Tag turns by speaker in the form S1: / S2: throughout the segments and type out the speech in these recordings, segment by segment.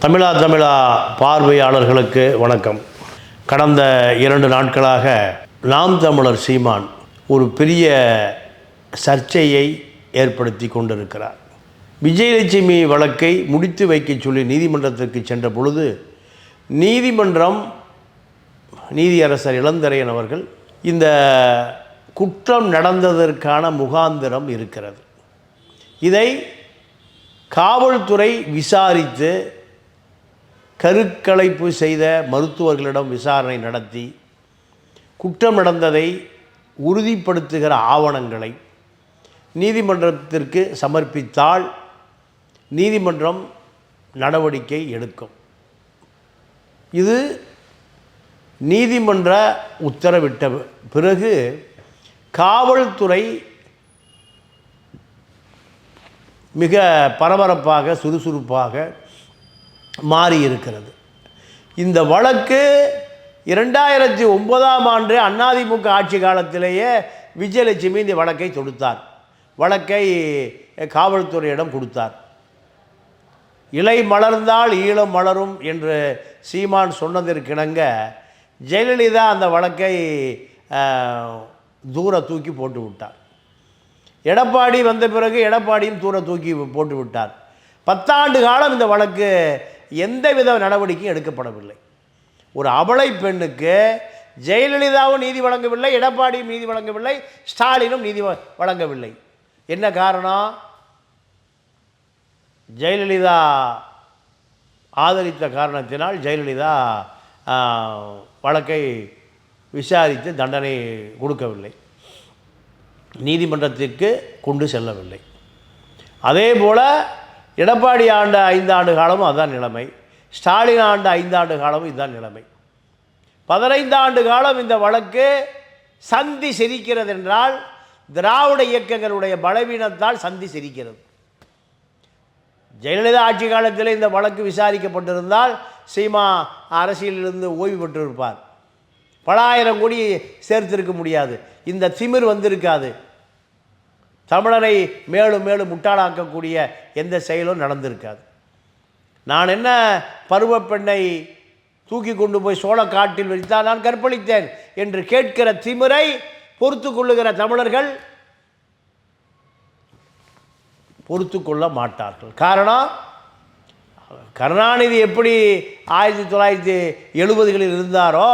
S1: தமிழா பார்வையாளர்களுக்கு வணக்கம். கடந்த 2 நாட்களாக நாம் தமிழர் சீமான் ஒரு பெரிய சர்ச்சையை ஏற்படுத்தி கொண்டிருக்கிறார். விஜயலட்சுமி வழக்கை முடித்து வைக்க சொல்லி நீதிமன்றத்திற்கு சென்ற பொழுது நீதியரசர் இளந்தரையன் அவர்கள் இந்த குற்றம் நடந்ததற்கான முகாந்திரம் இருக்கிறது, இதை காவல்துறை விசாரித்து கருக்கலைப்பு செய்த மருத்துவர்களிடம் விசாரணை நடத்தி குற்றம் நடந்ததை உறுதிப்படுத்துகிற ஆவணங்களை நீதிமன்றத்திற்கு சமர்ப்பித்தால் நீதிமன்றம் நடவடிக்கை எடுக்கும். இது நீதிமன்ற உத்தரவிட்ட பிறகு காவல்துறை மிக பரபரப்பாக சுறுசுறுப்பாக மாறியிருக்கிறது. இந்த வழக்கு 2009ஆம் ஆண்டு அதிமுக ஆட்சி காலத்திலேயே விஜயலட்சுமி இந்த வழக்கை தொடுத்தார். வழக்கை காவல்துறையிடம் கொடுத்தார். இலை மலர்ந்தால் ஈழம் மலரும் என்று சீமான் சொன்னதற்கிணங்க ஜெயலலிதா அந்த வழக்கை தூர தூக்கி போட்டு விட்டார். எடப்பாடி வந்த பிறகு எடப்பாடியும் தூர தூக்கி போட்டு விட்டார். 10 ஆண்டு காலம் இந்த வழக்கு எந்தவித நடவடிக்கையும் எடுக்கப்படவில்லை. ஒரு அபலை பெண்ணுக்கு ஜெயலலிதாவும் நீதி வழங்கவில்லை, எடப்பாடியும் நீதி வழங்கவில்லை, ஸ்டாலினும் நீதி வழங்கவில்லை. என்ன காரணம்? ஜெயலலிதா ஆதரித்த காரணத்தினால் ஜெயலலிதா வழக்கை விசாரித்து தண்டனை கொடுக்கவில்லை, நீதிமன்றத்திற்கு கொண்டு செல்லவில்லை. அதே போல் எடப்பாடி ஆண்ட 5 ஆண்டு காலமும் அதுதான் நிலைமை, ஸ்டாலின் ஆண்ட 5 ஆண்டு காலமும் இதுதான் நிலைமை. 15 ஆண்டு காலம் இந்த வழக்கு சந்தி சிரிக்கிறது என்றால் திராவிட இயக்கங்களுடைய பலவீனத்தால் சந்தி சிரிக்கிறது. ஜெயலலிதா ஆட்சி காலத்தில் இந்த வழக்கு விசாரிக்கப்பட்டிருந்தால் சீமா அரசியலிருந்து ஓய்வு பெற்றிருப்பார். பல ஆயிரம் கோடி சேர்த்திருக்க முடியாது, இந்த திமிர் வந்திருக்காது. தமிழரை மேலும் மேலும் முட்டாளாக்கக்கூடிய எந்த செயலும் நடந்திருக்காது. நான் என்ன பருவப்பெண்ணை தூக்கி கொண்டு போய் சோளக்காட்டில் வைத்தால் நான் கற்பழித்தேன் என்று கேட்கிற திமிரை பொறுத்து கொள்ளுகிற தமிழர்கள் பொறுத்து கொள்ள மாட்டார்கள். காரணம், கருணாநிதி எப்படி 1970களில் இருந்தாரோ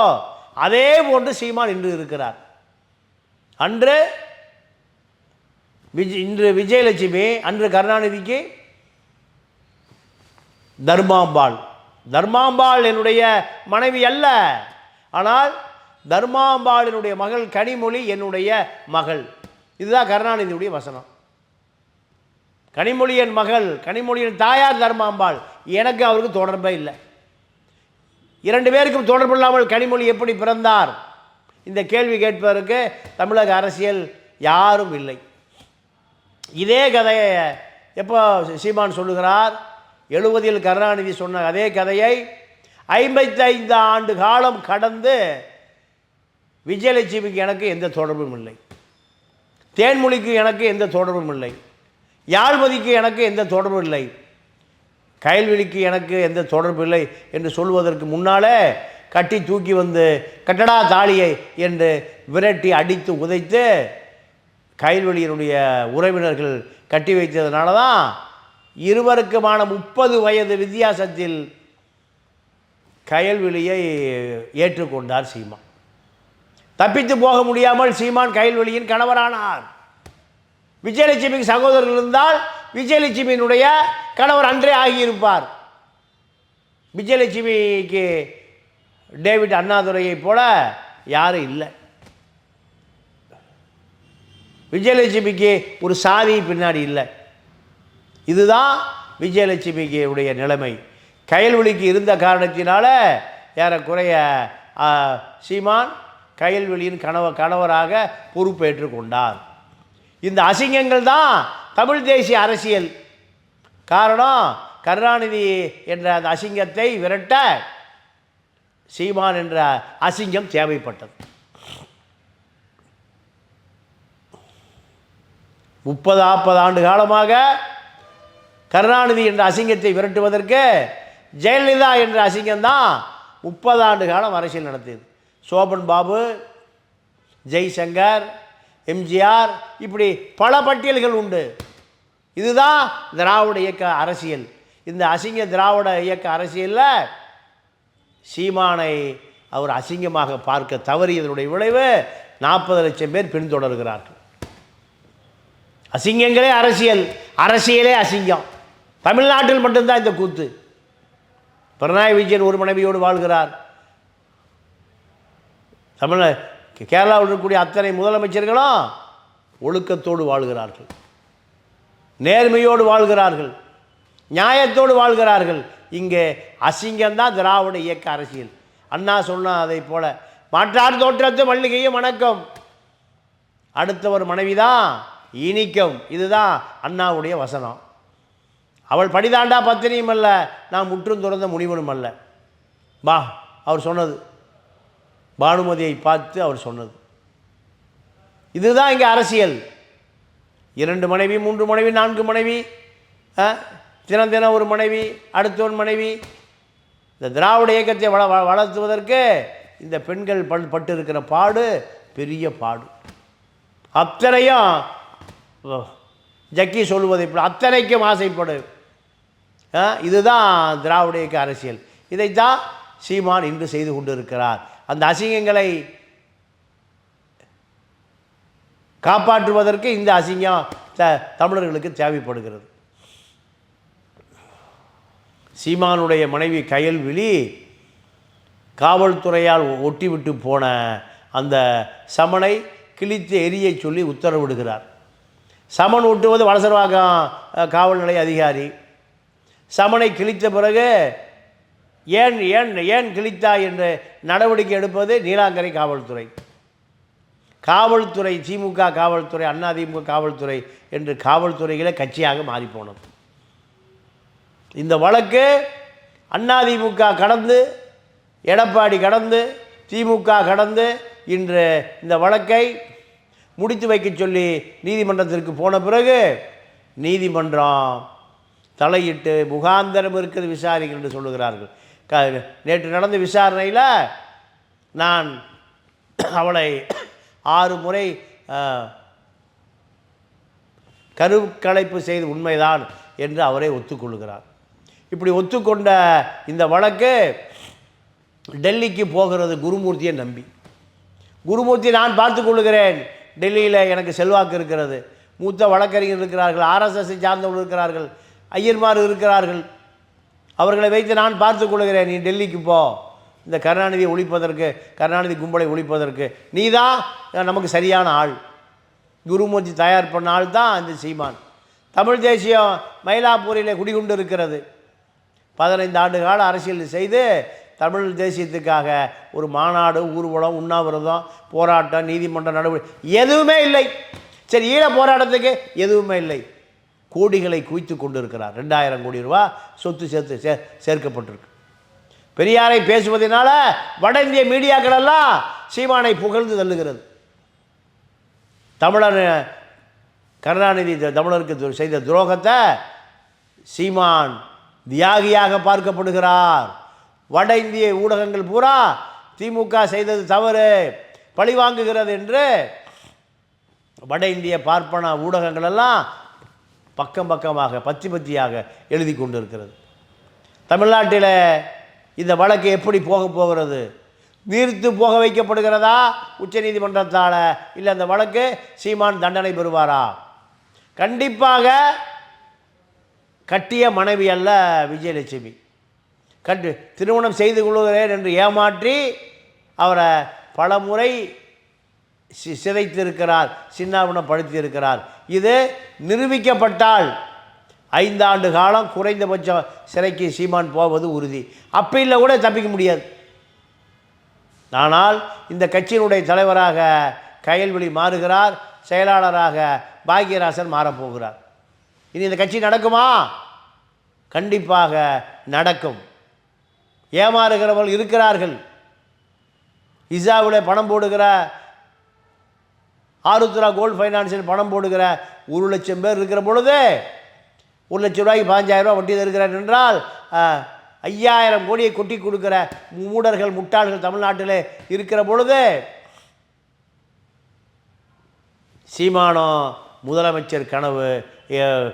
S1: அதே போன்று சீமான் இன்று இருக்கிறார். இன்று விஜயலட்சுமி, அன்று கருணாநிதிக்கு தர்மாம்பாள் என்னுடைய மனைவி அல்ல, ஆனால் தர்மாம்பாளினுடைய மகள் கனிமொழி என்னுடைய மகள். இதுதான் கருணாநிதியுடைய வசனம். கனிமொழி என் மகள், கனிமொழியின் தாயார் தர்மாம்பாள், எனக்கு அவருக்கு தொடர்பே இல்லை. 2 பேருக்கும் தொடர்பு இல்லாமல் கனிமொழி எப்படி பிறந்தார்? இந்த கேள்வி கேட்பதற்கு தமிழக அரசியல் யாரும் இல்லை. இதே கதையை எப்போ சீமான் சொல்லுகிறார்? 70இல் கருணாநிதி சொன்ன அதே கதையை 55 ஆண்டு காலம் கடந்து விஜயலட்சுமிக்கு எனக்கு எந்த தொடர்பும் இல்லை, தேன்மொழிக்கு எனக்கு எந்த தொடர்பும் இல்லை, யாழ்மதிக்கு எனக்கு எந்த தொடர்பும் இல்லை, கயல்விழிக்கு எனக்கு எந்த தொடர்பு இல்லை என்று சொல்வதற்கு முன்னாலே கட்டி தூக்கி வந்து கட்டடா தாலியை என்று விரட்டி அடித்து உதைத்து கயல்வெளியினுடைய உறவினர்கள் கட்டி வைத்ததுனால தான் இருவருக்குமான 30 வயது வித்தியாசத்தில் கயல்வெளியை ஏற்றுக்கொண்டார் சீமான். தப்பித்து போக முடியாமல் சீமான் கயல்வெளியின் கணவரானார். விஜயலட்சுமிக்கு சகோதரர்கள் இருந்தால் விஜயலட்சுமியினுடைய கணவர் அன்றே ஆகியிருப்பார். விஜயலட்சுமிக்கு டேவிட் அண்ணாதுரையை போல யாரும் இல்லை. விஜயலட்சுமிக்கு ஒரு சாதி பின்னாடி இல்லை. இதுதான் விஜயலட்சுமிக்கு உடைய நிலைமை. கயல்வெளிக்கு இருந்த காரணத்தினால ஏறக்குறைய சீமான் கயல்வெளியின் கணவராக பொறுப்பேற்று கொண்டார். இந்த அசிங்கங்கள் தான் தமிழ் தேசிய அரசியல். காரணம், கருணாநிதி என்ற அந்த அசிங்கத்தை விரட்ட சீமான் என்ற அசிங்கம் தேவைப்பட்டது. 30-40 ஆண்டு காலமாக கருணாநிதி என்ற அசிங்கத்தை விரட்டுவதற்கு ஜெயலலிதா என்ற அசிங்கம்தான் 30 ஆண்டு காலம் அரசியல் நடத்தியது. சோபன் பாபு, ஜெய்சங்கர், எம்ஜிஆர், இப்படி பல பட்டியல்கள் உண்டு. இதுதான் திராவிட இயக்க அரசியல். இந்த அசிங்க திராவிட இயக்க அரசியலில் சீமானை அவர் அசிங்கமாக பார்க்க தவறியதனுடைய விளைவு 40 லட்சம் பேர் பின்தொடர்கிறார்கள். அசிங்கங்களே அரசியல், அரசியலே அசிங்கம். தமிழ்நாட்டில் மட்டும்தான் இந்த கூத்து. பினராயி விஜயன் ஒரு மனைவியோடு வாழ்கிறார். கேரளாவில் இருக்கக்கூடிய அத்தனை முதலமைச்சர்களும் ஒழுக்கத்தோடு வாழ்கிறார்கள், நேர்மையோடு வாழ்கிறார்கள், நியாயத்தோடு வாழ்கிறார்கள். இங்கே அசிங்கம்தான் திராவிட இயக்க அரசியல். அண்ணா சொன்ன அதை போல மாற்றார் தோற்றத்து மல்லிகையும் வணக்கம், அடுத்தவர் மனைவிதான் இனிக்கும். இதுதான் அண்ணாவுடைய வசனம். அவள் படிதாண்டா பத்தினியும் அல்ல, நான் முற்றும் துறந்த முனிவனும் அல்ல. அவர் சொன்னது, பானுமதியை பார்த்து அவர் சொன்னது. இதுதான் இங்கே அரசியல். 2 மனைவி, 3 மனைவி, 4 மனைவி, தினம் தினம் ஒரு மனைவி, அடுத்தவன் மனைவி. இந்த திராவிட இயக்கத்தை வளர்த்துவதற்கு இந்த பெண்கள் பட்டு இருக்கிற பாடு பெரிய பாடு. அத்தனையும் ஜக்கி சொல்வதை போல அத்தனைக்கும் ஆசைப்படு. இதுதான் திராவிட இயக்க அரசியல். இதைத்தான் சீமான் இன்று செய்து கொண்டு இருக்கிறார். அந்த அசிங்கங்களை காப்பாற்றுவதற்கு இந்த அசிங்கம் தமிழர்களுக்கு தேவைப்படுகிறது. சீமானுடைய மனைவி கயல்விழி காவல்துறையால் ஒட்டிவிட்டு போன அந்த சமனை கிழித்து எரிய சொல்லி உத்தரவிடுகிறார். சமன் ஒட்டுவது வலசரவாக்கம் காவல் நிலைய அதிகாரி. சமனை கிழித்த பிறகு ஏன் ஏன் ஏன் கிழித்தாய் என்று நடவடிக்கை எடுப்பது நீலாங்கரை காவல்துறை. காவல்துறை, திமுக காவல்துறை, அதிமுக காவல்துறை என்று காவல்துறைகளே கட்சியாக மாறிப்போனது. இந்த வழக்கு அதிமுக கடந்து, எடப்பாடி கடந்து, திமுக கடந்து இன்று இந்த வழக்கை முடித்து வைக்க சொல்லி நீதிமன்றத்திற்கு போன பிறகு நீதிமன்றம் தலையிட்டு முகாந்தரம் இருக்கிறது விசாரிக்க என்று சொல்லுகிறார்கள். நேற்று நடந்த விசாரணையில் நான் அவளை 6 முறை கருக்கலைப்பு செய்து உண்மைதான் என்று அவரே ஒத்துக்கொள்கிறார். இப்படி ஒத்துக்கொண்ட இந்த வழக்கு டெல்லிக்கு போகிறது குருமூர்த்தியை நம்பி. குருமூர்த்தி நான் பார்த்து கொள்ளுகிறேன், டெல்லியில் எனக்கு செல்வாக்கு இருக்கிறது, மூத்த வழக்கறிஞர் இருக்கிறார்கள், ஆர்எஸ்எஸ்ஸை சார்ந்தவர்கள் இருக்கிறார்கள், ஐயர்மார் இருக்கிறார்கள், அவர்களை வைத்து நான் பார்த்து கொள்கிறேன், நீ டெல்லிக்கு போ, இந்த கருணாநிதியை ஒழிப்பதற்கு, கருணாநிதி கும்பலை ஒழிப்பதற்கு நீ தான் நமக்கு சரியான ஆள். குருமூர்த்தி தயார் பண்ண ஆள் தான் இந்த சீமான். தமிழ் தேசியம் மயிலாப்பூரில் குடிகொண்டு இருக்கிறது. 15 ஆண்டு கால அரசியல் செய்து தமிழ் தேசியத்துக்காக ஒரு மாநாடு, ஊர்வலம், உண்ணாவிரதம், போராட்டம், நீதிமன்ற நடவடிக்கை எதுவுமே இல்லை. சரி, ஈழ போராட்டத்துக்கு எதுவுமே இல்லை. கோடிகளை குவித்து கொண்டு இருக்கிறார். 2000 கோடி ரூபா சொத்து சேர்க்கப்பட்டிருக்கு. பெரியாரை பேசுவதனால வட இந்திய மீடியாக்கள் எல்லாம் சீமானை புகழ்ந்து தள்ளுகிறது. தமிழர் கருணாநிதி தமிழருக்கு செய்த துரோகத்தை சீமான் தியாகியாக பார்க்கப்படுகிறார். வட இந்திய ஊடகங்கள் பூரா திமுக செய்தது தவறு, பழிவாங்குகிறது என்று வட இந்திய பார்ப்பன ஊடகங்கள் எல்லாம் பக்கம் பக்கமாக பத்தியாக எழுதி கொண்டு இருக்கிறது. தமிழ்நாட்டில் இந்த வழக்கு எப்படி போகிறது? நீர்த்து போக வைக்கப்படுகிறதா உச்ச நீதிமன்றத்தால்? இல்லை அந்த வழக்கு சீமான் தண்டனை பெறுவாரா? கண்டிப்பாக கட்டிய மனைவி அல்ல விஜயலட்சுமி. திருமணம் செய்து கொள்கிறேன் என்று ஏமாற்றி அவரை பல முறை சிதைத்திருக்கிறார், சின்னாபின்னப்படுத்தியிருக்கிறார். இது நிரூபிக்கப்பட்டால் 5 ஆண்டு காலம் குறைந்தபட்சம் சிறைக்கு சீமான் போவது உறுதி. அப்பீலில் கூட தப்பிக்க முடியாது. ஆனால் இந்த கட்சியினுடைய தலைவராக கயல்விழி மாறுகிறார், செயலாளராக பாக்யராசன் மாறப்போகிறார். இனி இந்த கட்சி நடக்குமா? கண்டிப்பாக நடக்கும். ஏமாறுகிறவர்கள் இருக்கிறார்கள். இசாவில் பணம் போடுகிற, ஆருத்ரா கோல்டு ஃபைனான்ஸில் பணம் போடுகிற 1 லட்சம் பேர் இருக்கிற பொழுது 1 லட்சம் ரூபாய்க்கு 15,000 ரூபா வட்டி தருகிறார் என்றால் 5000 கோடியை கொட்டி கொடுக்குற மூடர்கள் முட்டாள்கள் தமிழ்நாட்டில் இருக்கிற பொழுது சீமானோ முதலமைச்சர் கனவு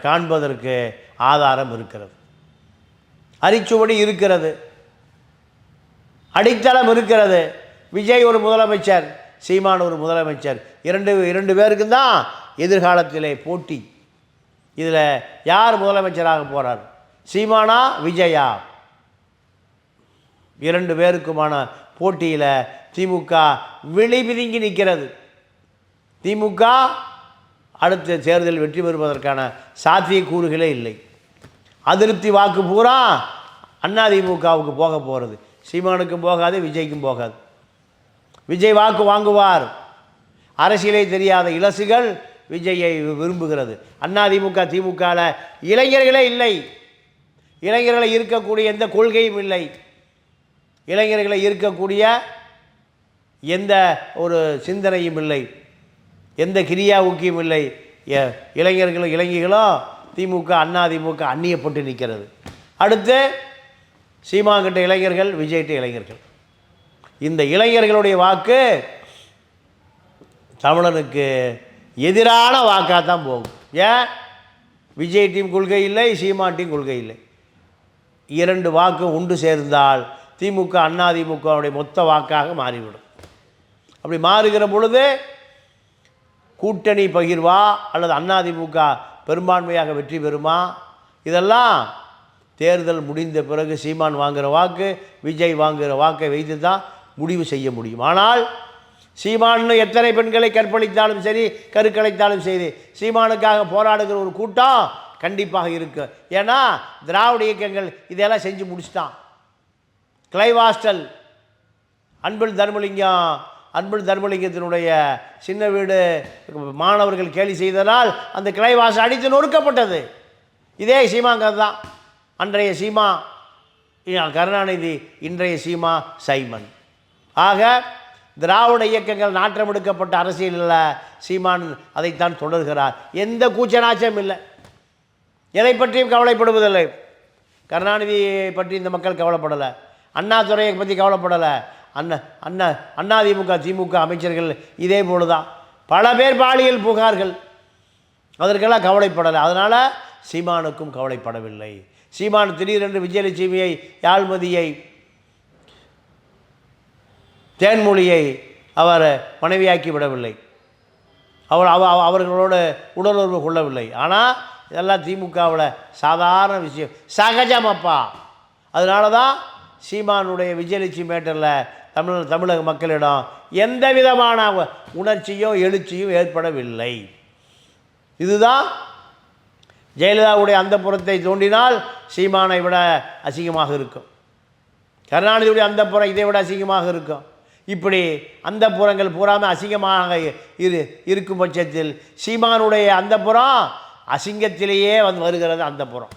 S1: காண்பதற்கு ஆதாரம் இருக்கிறது, அரிச்சுவடி இருக்கிறது, அடித்தளம் இருக்கிறது. விஜய் ஒரு முதலமைச்சர், சீமான் ஒரு முதலமைச்சர், இரண்டு பேருக்கும் தான் எதிர்காலத்திலே போட்டி. இதில் யார் முதலமைச்சராக போகிறார், சீமானா விஜயா? 2 பேருக்குமான போட்டியில் திமுக விழிபிதுங்கி நிற்கிறது. திமுக அடுத்த தேர்தல் வெற்றி பெறுவதற்கான சாத்தியக்கூறுகளே இல்லை. அதிருப்தி வாக்கு பூரா அதிமுகவுக்கு போக போகிறது. சீமானுக்கும் போகாது, விஜய்க்கும் போகாது. விஜய் வாக்கு வாங்குவார். அரசியலே தெரியாத இலசுகள் விஜயை விரும்புகிறது. அதிமுக திமுகவில் இளைஞர்களே இல்லை, இளைஞர்களை இருக்கக்கூடிய எந்த கொள்கையும் இல்லை, இளைஞர்களை இருக்கக்கூடிய எந்த ஒரு சிந்தனையும் இல்லை, எந்த கிரியா ஊக்கியும் இல்லை. இளைஞர்களும் இளைஞர்களும் திமுக அதிமுக அந்நியப்பட்டு நிற்கிறது. அடுத்து சீமான்கிட்ட இளைஞர்கள், விஜய்கிட்ட இளைஞர்கள். இந்த இளைஞர்களுடைய வாக்கு தமிழனுக்கு எதிரான வாக்காக தான் போகும். ஏன்? விஜய் டீம் கொள்கை இல்லை, சீமான் டீம் கொள்கை இல்லை. 2 வாக்கு ஒன்று சேர்ந்தால் திமுக அதிமுகவுடைய மொத்த வாக்காக மாறிவிடும். அப்படி மாறுகிற பொழுது கூட்டணி பகிர்வா அல்லது அதிமுக பெரும்பான்மையாக வெற்றி பெறுமா? இதெல்லாம் தேர்தல் முடிந்த பிறகு சீமான் வாங்குகிற வாக்கு, விஜய் வாங்குகிற வாக்கை வைத்து தான் முடிவு செய்ய முடியும். ஆனால் சீமான் எத்தனை பெண்களை கற்பழித்தாலும் சரி, கருக்கலைத்தாலும் சரி, சீமானுக்காக போராடுகிற ஒரு கூட்டம் கண்டிப்பாக இருக்கு. ஏன்னா திராவிட இயக்கங்கள் இதெல்லாம் செஞ்சு முடிச்சிட்டான். கிளைவ் ஹாஸ்டல், அன்பில் தர்மலிங்கத்தினுடைய சின்ன வீடு மாணவர்கள் கேலி செய்ததால் அந்த கிளைவ் ஹாஸ்டல் அடித்து நொறுக்கப்பட்டது. இதே சீமாங்கிறது தான். அன்றைய சீமா கருணாநிதி, இன்றைய சீமா சைமன். ஆக திராவிட இயக்கங்கள் நாட்டம் எடுக்கப்பட்ட அரசியலில் சீமான் அதைத்தான் தொடர்கிறார். எந்த கூச்சநாச்சம் இல்லை, எதை பற்றியும் கவலைப்படுவதில்லை. கருணாநிதியை பற்றி இந்த மக்கள் கவலைப்படலை, அண்ணாதுரையை பற்றி கவலைப்படலை. அதிமுக திமுக அமைச்சர்கள் இதே போல தான் பல பேர் பாலியல் புகார்கள், அதற்கெல்லாம் கவலைப்படலை. அதனால் சீமானுக்கும் கவலைப்படவில்லை. சீமான் திடீரென்று விஜயலட்சுமியை, யாழ்மதியை, தேன்மொழியை அவர் மனைவியாக்கி விடவில்லை, அவர்களோடு உடலுறவு கொள்ளவில்லை. ஆனால் இதெல்லாம் திமுகவில் சாதாரண விஷயம், சகஜமப்பா. அதனால தான் சீமானுடைய விஜயலட்சுமி மேட்டரில் தமிழக மக்களிடம் எந்த விதமான உணர்ச்சியோ எழுச்சியும் ஏற்படவில்லை. இதுதான் ஜெயலலிதாவுடைய அந்த புறத்தை தோண்டினால் சீமானை விட அசிங்கமாக இருக்கும், கருணாநிதியுடைய அந்த புறம் இதை விட அசிங்கமாக இருக்கும். இப்படி அந்த புறங்கள் பூராமல் அசிங்கமாக இருக்கும் பட்சத்தில் சீமானுடைய அந்த புறம் அசிங்கத்திலேயே வருகிறது அந்த புறம்.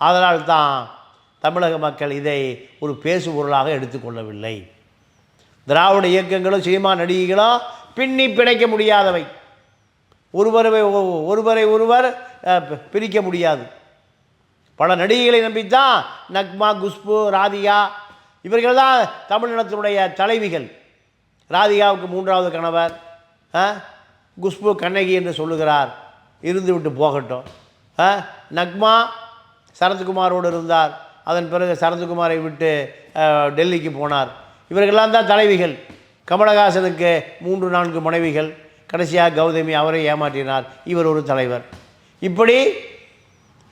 S1: அதனால் தான் தமிழக மக்கள் இதை ஒரு பேசுபொருளாக எடுத்துக்கொள்ளவில்லை. திராவிட இயக்கங்களும் சினிமா நடிகைகளும் பின்னி பிணைக்க முடியாதவை, ஒருவரை ஒருவர் பிரிக்க முடியாது. பல நடிகைகளை நம்பித்தான் நக்மா, குஷ்பு, ராதிகா இவர்கள் தான் தமிழினத்தினுடைய தலைவிகள். ராதிகாவுக்கு 3வது கணவர், குஷ்பு கண்ணகி என்று சொல்லுகிறார், இருந்து விட்டு போகட்டும். நக்மா சரத்குமாரோடு இருந்தார், அதன் பிறகு சரத்குமாரை விட்டு டெல்லிக்கு போனார். இவர்களெல்லாம் தான் தலைவிகள். கமலஹாசனுக்கு 3-4 மனைவிகள், கடைசியாக கௌதமி, அவரை ஏமாற்றினார், இவர் ஒரு தலைவர். இப்படி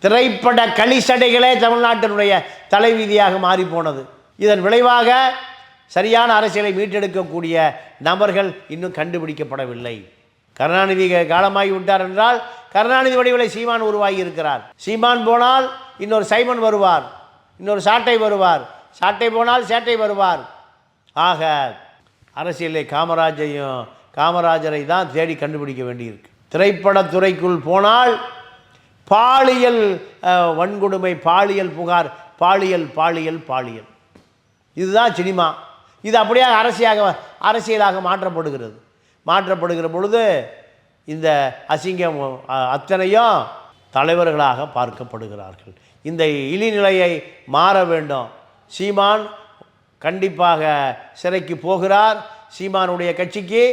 S1: திரைப்பட களிசடைகளே தமிழ்நாட்டினுடைய தலைவீதியாக மாறிப்போனது. இதன் விளைவாக சரியான அரசியலை மீட்டெடுக்கக்கூடிய நபர்கள் இன்னும் கண்டுபிடிக்கப்படவில்லை. கருணாநிதி காலமாகி விட்டார் என்றால் கருணாநிதி வடிவிலை சீமான் உருவாகி இருக்கிறார். சீமான் போனால் இன்னொரு சைமன் வருவார், இன்னொரு சாட்டை வருவார், சாட்டை போனால் சேட்டை வருவார். ஆக அரசியலை காமராஜரை தான் தேடி கண்டுபிடிக்க வேண்டியிருக்கு. திரைப்படத்துறைக்குள் போனால் பாலியல் வன்கொடுமை, பாலியல் புகார், பாலியல் இதுதான் சினிமா. இது அப்படியே அரசியலாக மாற்றப்படுகிற பொழுது இந்த அசிங்கம் அத்தனையும் தலைவர்களாக பார்க்கப்படுகிறார்கள். இந்த இழிநிலையை மாற வேண்டும். சீமான் கண்டிப்பாக சிறைக்கு போகிறார். சீமானுடைய கட்சிக்கு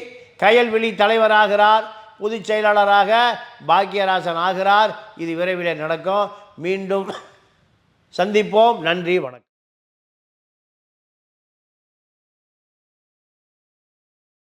S1: கயல்விழி தலைவராகிறார், பொதுச் செயலாளராக பாக்கியராசன் ஆகிறார். இது விரைவில் நடக்கும். மீண்டும் சந்திப்போம். நன்றி, வணக்கம்.